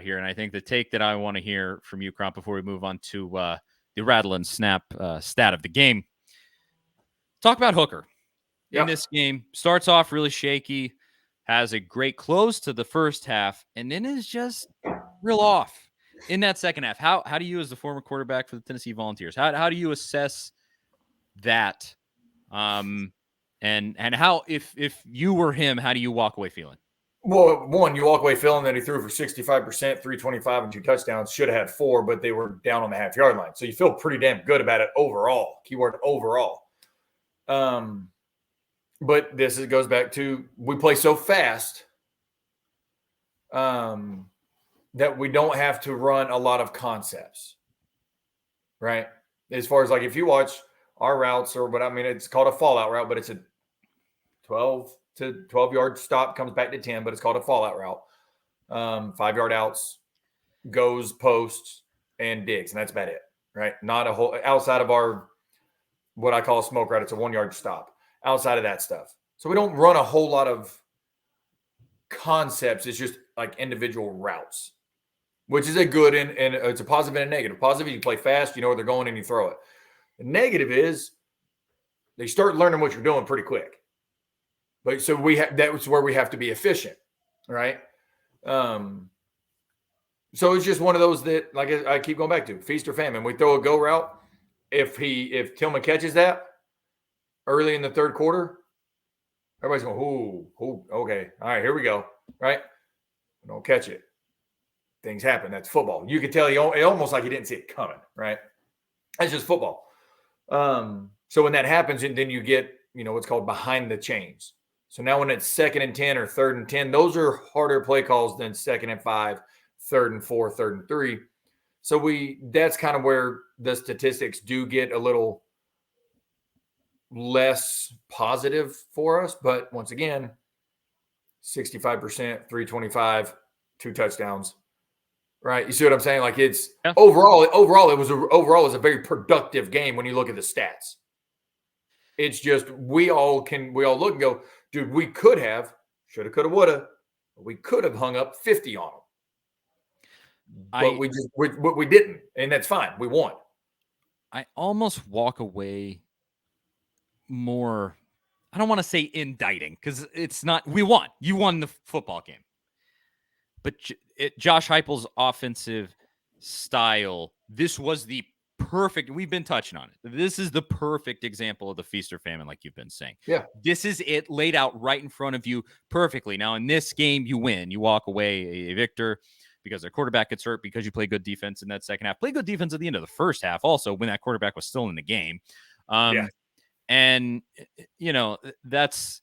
here, and I think the take that I want to hear from you, Crump, before we move on to the rattle and snap stat of the game. Talk about Hooker in this game. Starts off really shaky, has a great close to the first half, and then is just real off in that second half. How do you, as the former quarterback for the Tennessee Volunteers, how do you assess that? And how, if you were him, how do you walk away feeling? Well, one, you walk away feeling that he threw for 65%, 325, and 2 touchdowns. Should have had 4, but they were down on the half-yard line. So you feel pretty damn good about it overall. Keyword overall. But goes back to, we play so fast that we don't have to run a lot of concepts, right? As far as, like, if you watch our routes, it's called a fallout route, but it's a 12-yard stop, comes back to 10, but it's called a fallout route. 5-yard outs, goes, posts, and digs, and that's about it, right? Not a whole outside of our what I call a smoke route. It's a 1-yard stop. Outside of that stuff, so we don't run a whole lot of concepts. It's just like individual routes, which is a good and it's a positive and a negative. Positive, you play fast, you know where they're going, and you throw it. The negative is they start learning what you're doing pretty quick. But so that's where we have to be efficient, right? So it's just one of those that, like I keep going back to, feast or famine. We throw a go route. If Tillman catches that early in the third quarter, everybody's going, ooh, okay, all right, here we go, right? Don't catch it. Things happen. That's football. You could tell it almost like he didn't see it coming, right? That's just football. So when that happens, and then you get, what's called behind the chains. So now when it's 2nd and 10 or 3rd and 10, those are harder play calls than 2nd and 5, 3rd and 4, 3rd and 3. So that's kind of where the statistics do get a little less positive for us. But once again, 65%, 325, 2 touchdowns, right? You see what I'm saying? Like, it's overall it was a very productive game when you look at the stats. It's just we all look and go, dude, we could have, shoulda, coulda, woulda, we could have hung up 50 on them. But we didn't, and that's fine. We won. I almost walk away more, I don't want to say indicting, because it's not, we won. You won the football game. But Josh Heupel's offensive style, this was the perfect, we've been touching on it. This is the perfect example of the feast or famine, like you've been saying. Yeah. This is it laid out right in front of you perfectly. Now, in this game, you win. You walk away a victor because their quarterback gets hurt, because you play good defense in that second half. Play good defense at the end of the first half also, when that quarterback was still in the game. And, that's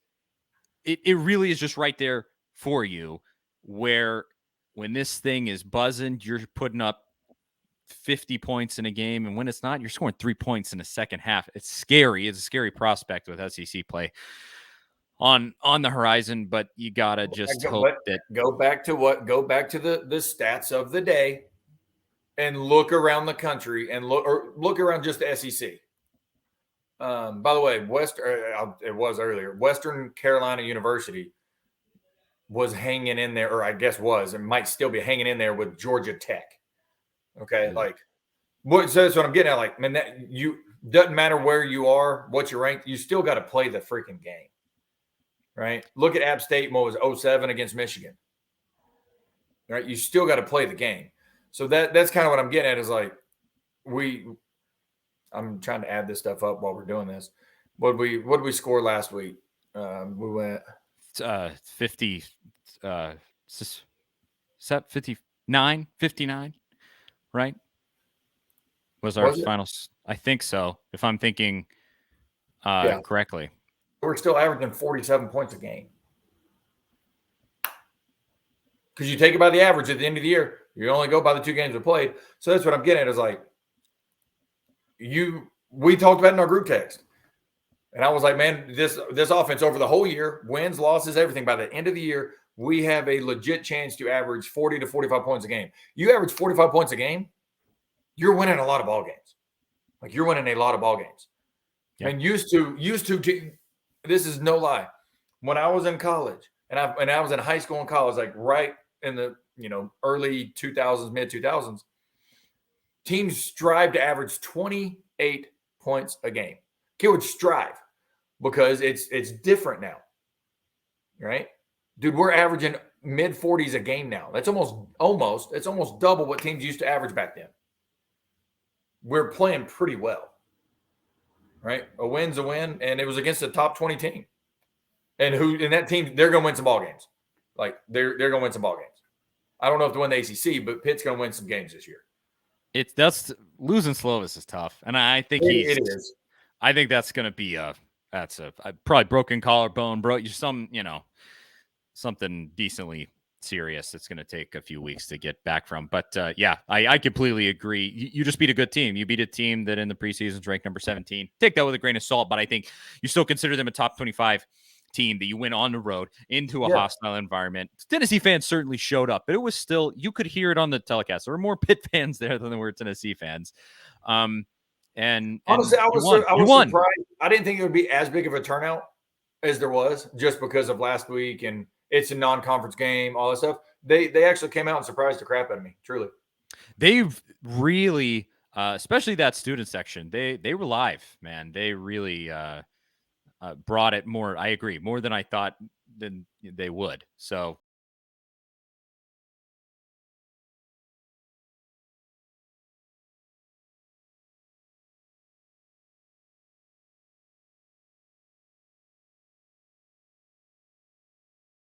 it. It really is just right there for you, where when this thing is buzzing, you're putting up 50 points in a game, and when it's not, you're scoring 3 points in the second half. It's scary. It's a scary prospect with SEC play on the horizon, but you gotta just hope that go back to the stats of the day and look around the country and look around just the SEC. By the way, it was earlier. Western Carolina University was hanging in there, or I guess it might still be hanging in there with Georgia Tech. Okay, so that's what I'm getting at. Like, man, doesn't matter where you are, what you're ranked, you still got to play the freaking game, right? Look at App State, what was 07 against Michigan, right? You still got to play the game. So that's kind of what I'm getting at, is like, I'm trying to add this stuff up while we're doing this. What did we score last week? We went 59, 59, right? Was our finals? I think so, if I'm thinking correctly. We're still averaging 47 points a game. Because you take it by the average at the end of the year. You only go by the 2 games we played. So that's what I'm getting at, is like, we talked about it in our group text. And I was like, man, this offense over the whole year, wins, losses, everything, by the end of the year, we have a legit chance to average 40 to 45 points a game. You average 45 points a game, you're winning a lot of ball games. Like, you're winning a lot of ball games. Yeah. And used to, this is no lie. When I was in college and I was in high school and college, like right in the early 2000s, mid 2000s, teams strive to average 28 points a game. Okay, would strive because it's different now, right? Dude, we're averaging mid 40s a game now. That's almost double what teams used to average back then. We're playing pretty well, right? A win's a win, and it was against a top 20 team. And that team, they're going to win some ball games. Like they're going to win some ball games. I don't know if to win the ACC, but Pitt's going to win some games this year. That's losing Slovis is tough, and I think it is. I think that's going to be a probably broken collarbone, something decently serious. It's going to take a few weeks to get back from. But yeah, I completely agree. You just beat a good team. You beat a team that in the preseason is ranked number 17. Take that with a grain of salt, but I think you still consider them a top 25 team that you went on the road into a hostile environment. Tennessee fans certainly showed up, but it was still, you could hear it on the telecast. There were more Pitt fans there than there were Tennessee fans. And honestly, I was surprised. I didn't think it would be as big of a turnout as there was, just because of last week and it's a non-conference game, all that stuff. They actually came out and surprised the crap out of me. Truly, they've really, especially that student section. They were live, man. They really brought it more. I agree, more than I thought than they would. So